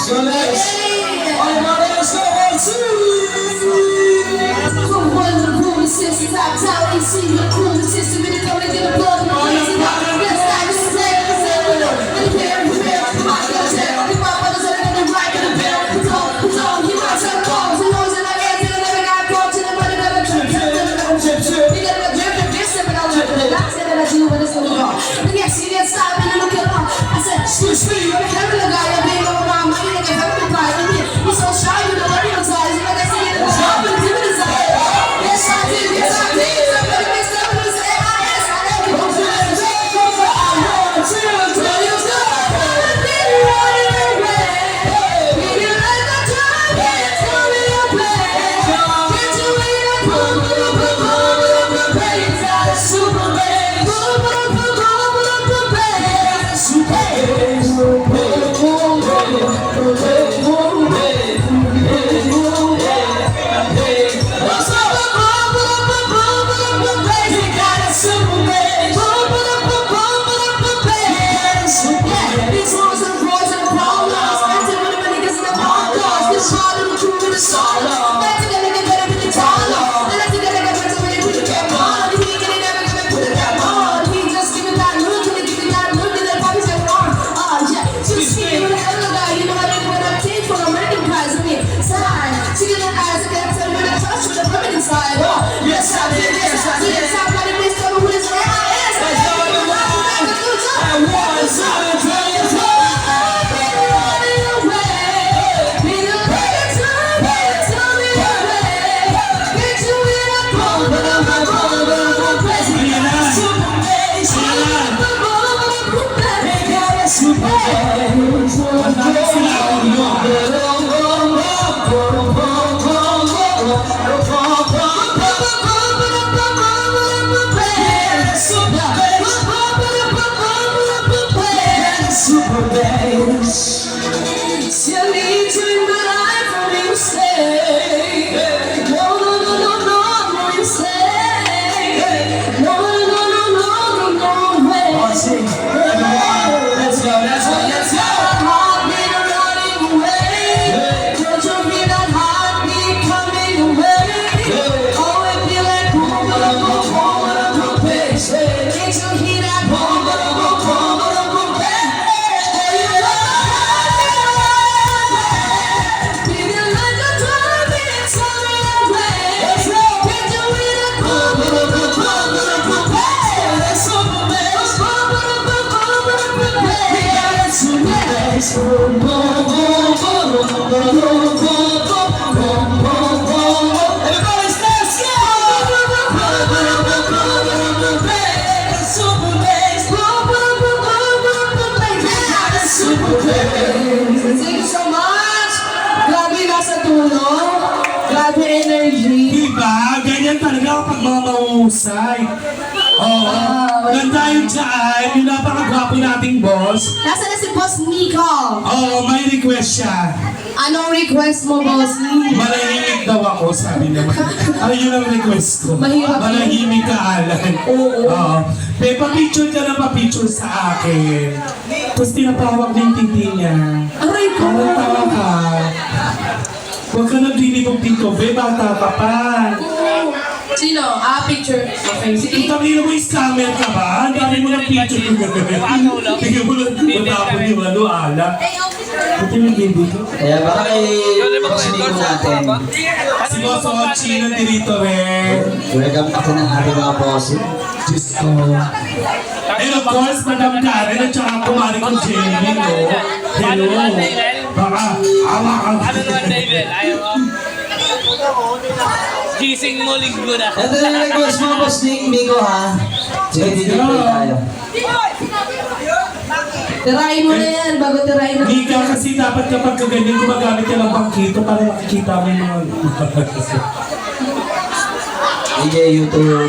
So next, all my ladies go on From one to the room, since it's top town, AC with a cool system, and it's only gonna blow the place. Let's start this play, let's say we know. And the pair, my girls there, the my brothers are in the right of the bell. Who's on, he wants some calls, who knows that I get to the never got caught to the money, never trip. We got a drip, drip, drip, but I'll drip, and I said that I do when it's gonna go. The next thing that's stop, and look at all. I said, excuse me, you're the hell of the guy, I'm being over my money, like I'm the pride. He's so shy, you know what he's like, like I say, the job, and do it inside. Yes, I did. Somebody mixed up with this AIS. I like it. I want to tell you so. I've been running away. Feeling like a drug. Tell me your plan. Get you in a boom, boom, boom, boom, boom, boom, you got a super bass. Boom, boom, boom, boom, boom, boom, bass. Super bass. Boom, boom, boom, boom, boom, boom, yes, I did. Somebody mixed up with his AIS. I want to tell you so. I've been running away. Feeling like a drug. Tell me your plan. Get you in a boom, boom, boom, boom, boom, boom, place. Super bass. Boom, boom, boom, boom, boom, they got a super bass. Super bass. Tell me to my life when you say no, no, no, no, no, no, you say no, no, no, no, no, no, no way. Let's go, let's go. Heartbeat running away. Don't you feel that heartbeat coming away? Oh, it feel like boom, boom, boom, boom, boom, boom, bass. Can't you hear that boom, boom, boom, boom, boom, boom, bass? Everybody's let's go! Super bass, super bass. Thank you so much. Grabe nasa tulong. Grabe energy. Diba? Ganyan talaga kapag mga mahusay. Oo. Ganda yung dyan. Yung napakagwapo nating boss. Nasa na si Boss Nico? Oo, may request siya. Anong request mo, Boss Nico? Malahimik daw ako, sabi naman. Ano yun ang request ko? Mahirap. Malahimik ka, Alan. Oo. May pa-picture ka na pa-picture sa akin. Tapos tinatawag na yung titi niya. Aray ko. Parang tawa ka. Huwag ka naglilibog dito, be, bata ka pa. Sino? Picture. Okay, sige. Itang ino mo, scammer ka ba? Ang dami mo ng picture ko. Tingnan mo lang, matapon yung ano, ala. Ito yung baby ko. Kaya baka kay Bossinico natin. Si Boss Ochi nandito rin. Welcome natin ang ating mga bossing. Diyos ko. And of course, Madam Karen at saka kumari ko Jenny, no? Hello. Baka, awa ka. Ano naman, David? Ayaw mo? Gising mo, linggo na. Ito na yung request mo, Boss Nico, ha? Sige, dito tayo. Tirahin mo na yan, bago tirahin mo. Hindi ka kasi dapat kapag kaganyan gumagamit ka ng bangkito para makikita mo yung mga... DJ YouTube.